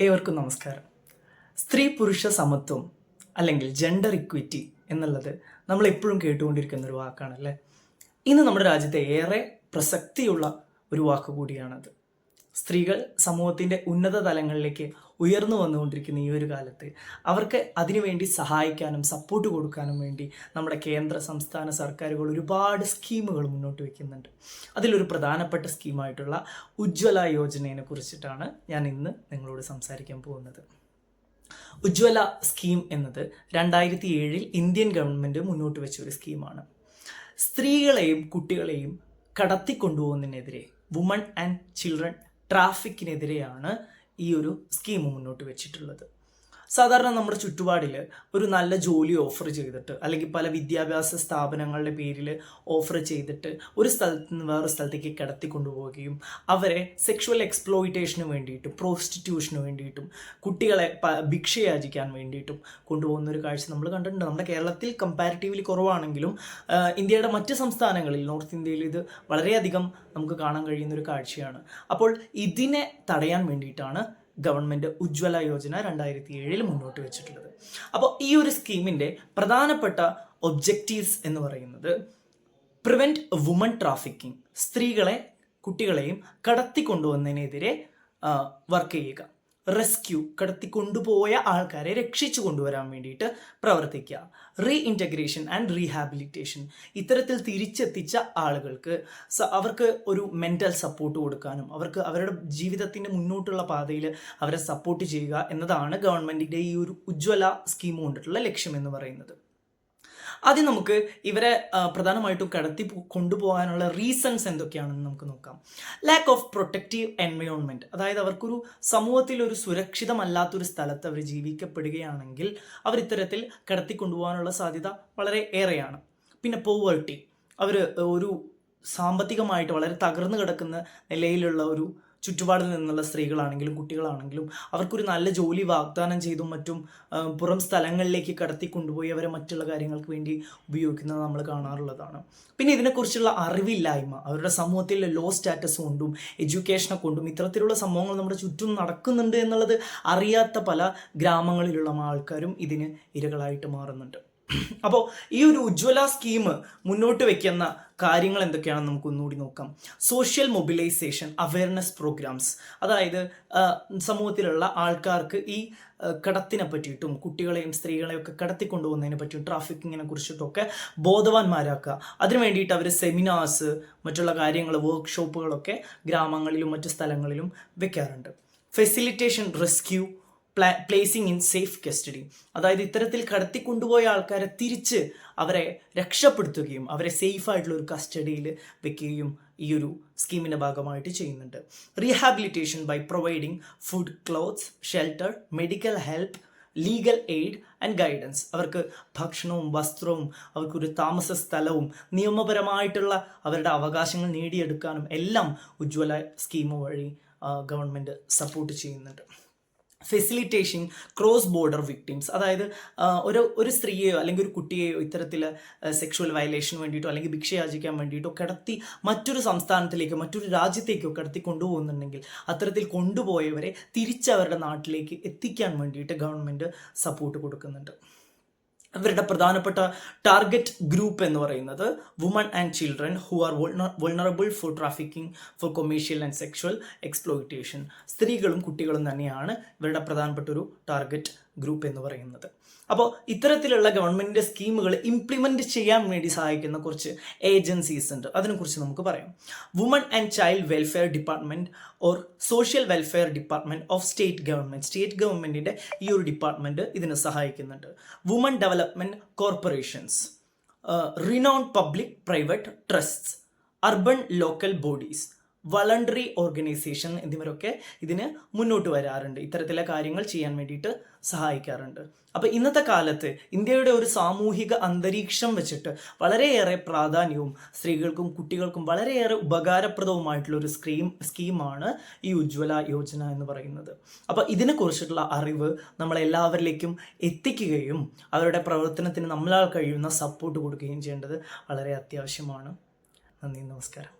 ഏവർക്കും നമസ്കാരം. സ്ത്രീ പുരുഷ സമത്വം അല്ലെങ്കിൽ ജെൻഡർ ഇക്വിറ്റി എന്നുള്ളത് നമ്മൾ എപ്പോഴും കേട്ടുകൊണ്ടിരിക്കുന്ന ഒരു വാക്കാണല്ലേ. ഇന്ന് നമ്മുടെ രാജ്യത്തെ ഏറെ പ്രസക്തിയുള്ള ഒരു വാക്ക് കൂടിയാണത്. സ്ത്രീകൾ സമൂഹത്തിൻ്റെ ഉന്നത തലങ്ങളിലേക്ക് ഉയർന്നു വന്നുകൊണ്ടിരിക്കുന്ന ഈ ഒരു കാലത്ത് അവർക്ക് അതിനുവേണ്ടി സഹായിക്കാനും സപ്പോർട്ട് കൊടുക്കാനും വേണ്ടി നമ്മുടെ കേന്ദ്ര സംസ്ഥാന സർക്കാരുകൾ ഒരുപാട് സ്കീമുകൾ മുന്നോട്ട് വയ്ക്കുന്നുണ്ട്. അതിലൊരു പ്രധാനപ്പെട്ട സ്കീമായിട്ടുള്ള ഉജ്ജ്വല യോജനയെ കുറിച്ചിട്ടാണ് ഞാൻ ഇന്ന് നിങ്ങളോട് സംസാരിക്കാൻ പോകുന്നത്. ഉജ്ജ്വല സ്കീം എന്നത് 2007 ഇന്ത്യൻ ഗവൺമെൻറ് മുന്നോട്ട് വെച്ച ഒരു സ്കീമാണ്. സ്ത്രീകളെയും കുട്ടികളെയും കടത്തിക്കൊണ്ടുപോകുന്നതിനെതിരെ വുമൺ ആൻഡ് ചിൽഡ്രൻ ട്രാഫിക്കിനെതിരെയാണ് ഈ ഒരു സ്കീം മുന്നോട്ട് വെച്ചിട്ടുള്ളത്. സാധാരണ നമ്മുടെ ചുറ്റുപാടിൽ ഒരു നല്ല ജോലി ഓഫർ ചെയ്തിട്ട് അല്ലെങ്കിൽ പല വിദ്യാഭ്യാസ സ്ഥാപനങ്ങളുടെ പേരിൽ ഓഫർ ചെയ്തിട്ട് ഒരു സ്ഥലത്ത് നിന്ന് വേറൊരു സ്ഥലത്തേക്ക് കടത്തിക്കൊണ്ടുപോവുകയും അവരെ സെക്ഷുവൽ എക്സ്പ്ലോയിറ്റേഷന് വേണ്ടിയിട്ടും പ്രോസ്റ്റിറ്റ്യൂഷന് വേണ്ടിയിട്ടും കുട്ടികളെ ഭിക്ഷയാചിക്കാൻ വേണ്ടിയിട്ടും കൊണ്ടുപോകുന്ന ഒരു കാഴ്ച നമ്മൾ കണ്ടിട്ടുണ്ട്. നമ്മുടെ കേരളത്തിൽ കമ്പാരിറ്റീവ്ലി കുറവാണെങ്കിലും ഇന്ത്യയുടെ മറ്റ് സംസ്ഥാനങ്ങളിൽ നോർത്ത് ഇന്ത്യയിൽ ഇത് വളരെയധികം നമുക്ക് കാണാൻ കഴിയുന്ന ഒരു കാഴ്ചയാണ്. അപ്പോൾ ഇതിനെ തടയാൻ വേണ്ടിയിട്ടാണ് ഗവൺമെൻറ് ഉജ്ജ്വല യോജന 2007 മുന്നോട്ട് വെച്ചിട്ടുള്ളത്. അപ്പോൾ ഈ ഒരു സ്കീമിൻ്റെ പ്രധാനപ്പെട്ട ഒബ്ജക്റ്റീവ്സ് എന്ന് പറയുന്നത് പ്രിവെൻറ്റ് വുമൺ ട്രാഫിക്കിംഗ്, സ്ത്രീകളെ കുട്ടികളെയും കടത്തിക്കൊണ്ടുവന്നതിനെതിരെ വർക്ക് ചെയ്യുക, റെസ്ക്യൂ, കടത്തിക്കൊണ്ടുപോയ ആൾക്കാരെ രക്ഷിച്ചു കൊണ്ടുവരാൻ വേണ്ടിയിട്ട് പ്രവർത്തിക്കുക, റീഇൻറ്റഗ്രേഷൻ ആൻഡ് റീഹാബിലിറ്റേഷൻ, ഇത്തരത്തിൽ തിരിച്ചെത്തിച്ച ആളുകൾക്ക് അവർക്ക് ഒരു മെൻ്റൽ സപ്പോർട്ട് കൊടുക്കാനും അവർക്ക് അവരുടെ ജീവിതത്തിൻ്റെ മുന്നോട്ടുള്ള പാതയിൽ അവരെ സപ്പോർട്ട് ചെയ്യുക എന്നതാണ് ഗവൺമെൻറ്റിൻ്റെ ഈ ഒരു ഉജ്ജ്വല സ്കീം കൊണ്ടിട്ടുള്ള ലക്ഷ്യം എന്ന് പറയുന്നത്. ആദ്യം നമുക്ക് ഇവരെ പ്രധാനമായിട്ടും കടത്തി കൊണ്ടുപോകാനുള്ള റീസൺസ് എന്തൊക്കെയാണെന്ന് നമുക്ക് നോക്കാം. ലാക്ക് ഓഫ് പ്രൊട്ടക്റ്റീവ് എൻവയോൺമെൻറ്റ്, അതായത് അവർക്കൊരു സമൂഹത്തിൽ ഒരു സുരക്ഷിതമല്ലാത്തൊരു സ്ഥലത്ത് അവർ ജീവിക്കപ്പെടുകയാണെങ്കിൽ അവർ ഇത്തരത്തിൽ കടത്തി കൊണ്ടുപോകാനുള്ള സാധ്യത വളരെ ഏറെയാണ്. പിന്നെ പോവേർട്ടി, അവർ ഒരു സാമ്പത്തികമായിട്ട് വളരെ തകർന്നു കിടക്കുന്ന നിലയിലുള്ള ഒരു ചുറ്റുപാടിൽ നിന്നുള്ള സ്ത്രീകളാണെങ്കിലും കുട്ടികളാണെങ്കിലും അവർക്കൊരു നല്ല ജോലി വാഗ്ദാനം ചെയ്തും മറ്റും പുറം സ്ഥലങ്ങളിലേക്ക് കടത്തി കൊണ്ടുപോയി അവരെ മറ്റുള്ള കാര്യങ്ങൾക്ക് വേണ്ടി ഉപയോഗിക്കുന്നത് നമ്മൾ കാണാറുള്ളതാണ്. പിന്നെ ഇതിനെക്കുറിച്ചുള്ള അറിവില്ലായ്മ, അവരുടെ സമൂഹത്തിൽ ലോ സ്റ്റാറ്റസ് കൊണ്ടും എഡ്യൂക്കേഷനെ കൊണ്ടും ഇത്തരത്തിലുള്ള സംഭവങ്ങൾ നമ്മുടെ ചുറ്റും നടക്കുന്നുണ്ട് എന്നുള്ളത് അറിയാത്ത പല ഗ്രാമങ്ങളിലുള്ള ആൾക്കാരും ഇതിന് ഇരകളായിട്ട് മാറുന്നുണ്ട്. അപ്പോൾ ഈ ഒരു ഉജ്ജ്വല സ്കീം മുന്നോട്ട് വയ്ക്കുന്ന കാര്യങ്ങൾ എന്തൊക്കെയാണെന്ന് നമുക്ക് ഒന്നുകൂടി നോക്കാം. സോഷ്യൽ മൊബിലൈസേഷൻ അവയർനെസ് പ്രോഗ്രാംസ്, അതായത് സമൂഹത്തിലുള്ള ആൾക്കാർക്ക് ഈ കടത്തിനെ പറ്റിയിട്ടും കുട്ടികളെയും സ്ത്രീകളെയും ഒക്കെ കടത്തിക്കൊണ്ടുപോകുന്നതിനെ പറ്റിയും ട്രാഫിക്കിങ്ങിനെ കുറിച്ചിട്ടൊക്കെ ബോധവാന്മാരാക്കുക. അതിനു വേണ്ടിയിട്ട് അവർ സെമിനാർസ്, മറ്റുള്ള കാര്യങ്ങൾ, വർക്ക്ഷോപ്പുകളൊക്കെ ഗ്രാമങ്ങളിലും മറ്റു സ്ഥലങ്ങളിലും വെക്കാറുണ്ട്. Facilitation rescue placing in safe custody, അതായത് ഇത്തരത്തിൽ കടത്തിക്കൊണ്ടുപോയ ആൾക്കാരെ തിരിച്ച് അവരെ രക്ഷപ്പെടുത്തുകയും അവരെ സേഫായിട്ടുള്ള ഒരു കസ്റ്റഡിയിൽ വെക്കുകയും ഈ ഒരു സ്കീമിൻ്റെ ഭാഗമായിട്ട് ചെയ്യുന്നുണ്ട്. Rehabilitation by providing food, clothes, shelter, medical help, legal aid and guidance, അവർക്ക് ഭക്ഷണവും വസ്ത്രവും അവർക്കൊരു താമസ സ്ഥലവും നിയമപരമായിട്ടുള്ള അവരുടെ അവകാശങ്ങൾ നേടിയെടുക്കാനും എല്ലാം ഉജ്ജ്വല സ്കീം വഴി ഗവൺമെൻറ് സപ്പോർട്ട് ചെയ്യുന്നുണ്ട്. ഫെസിലിറ്റേഷൻ ക്രോസ് ബോർഡർ വിക്ടിംസ്, അതായത് ഒരു സ്ത്രീയെയോ അല്ലെങ്കിൽ ഒരു കുട്ടിയെയോ ഇത്തരത്തിൽ സെക്ഷുവൽ വയലേഷന് വേണ്ടിയിട്ടോ അല്ലെങ്കിൽ ഭിക്ഷയാചിക്കാൻ വേണ്ടിയിട്ടോ കിടത്തി മറ്റൊരു സംസ്ഥാനത്തിലേക്കോ മറ്റൊരു രാജ്യത്തേക്കോ കിടത്തി കൊണ്ടുപോകുന്നുണ്ടെങ്കിൽ അത്തരത്തിൽ കൊണ്ടുപോയവരെ തിരിച്ചവരുടെ നാട്ടിലേക്ക് എത്തിക്കാൻ വേണ്ടിയിട്ട് ഗവൺമെൻറ് സപ്പോർട്ട് കൊടുക്കുന്നുണ്ട്. ഇവരുടെ പ്രധാനപ്പെട്ട ടാർഗറ്റ് ഗ്രൂപ്പ് എന്ന് പറയുന്നത് woman and children who are vulnerable for trafficking for commercial and sexual exploitation, സ്ത്രീകളും കുട്ടികളും തന്നെയാണ് ഇവരുടെ പ്രധാനപ്പെട്ട ഒരു ടാർഗറ്റ് ഗ്രൂപ്പ് എന്ന് പറയുന്നത്. അപ്പോൾ ഇത്തരത്തിലുള്ള ഗവൺമെൻറ്റിൻ്റെ സ്കീമുകൾ ഇംപ്ലിമെൻറ്റ് ചെയ്യാൻ വേണ്ടി സഹായിക്കുന്ന കുറച്ച് ഏജൻസീസ് ഉണ്ട്. അതിനെക്കുറിച്ച് നമുക്ക് പറയാം. Woman and child welfare department or social welfare department of state ഗവൺമെൻറ്റിൻ്റെ ഈ ഒരു ഡിപ്പാർട്ട്മെൻറ്റ് ഇതിനെ സഹായിക്കുന്നുണ്ട്. Woman development corporations, renowned public private trusts, urban local bodies, voluntary organisation എന്നിവരൊക്കെ ഇതിന് മുന്നോട്ട് വരാറുണ്ട്, ഇത്തരത്തിലെ കാര്യങ്ങൾ ചെയ്യാൻ വേണ്ടിയിട്ട് സഹായിക്കാറുണ്ട്. അപ്പോൾ ഇന്നത്തെ കാലത്ത് ഇന്ത്യയുടെ ഒരു സാമൂഹിക അന്തരീക്ഷം വെച്ചിട്ട് വളരെയേറെ പ്രാധാന്യവും സ്ത്രീകൾക്കും കുട്ടികൾക്കും വളരെയേറെ ഉപകാരപ്രദവുമായിട്ടുള്ളൊരു സ്കീമാണ് ഈ ഉജ്ജ്വല യോജന എന്ന് പറയുന്നത്. അപ്പോൾ ഇതിനെക്കുറിച്ചിട്ടുള്ള അറിവ് നമ്മളെല്ലാവരിലേക്കും എത്തിക്കുകയും അവരുടെ പ്രവർത്തനത്തിന് നമ്മളാൽ കഴിയുന്ന സപ്പോർട്ട് കൊടുക്കുകയും ചെയ്യേണ്ടത് വളരെ അത്യാവശ്യമാണ്. നന്ദി, നമസ്കാരം.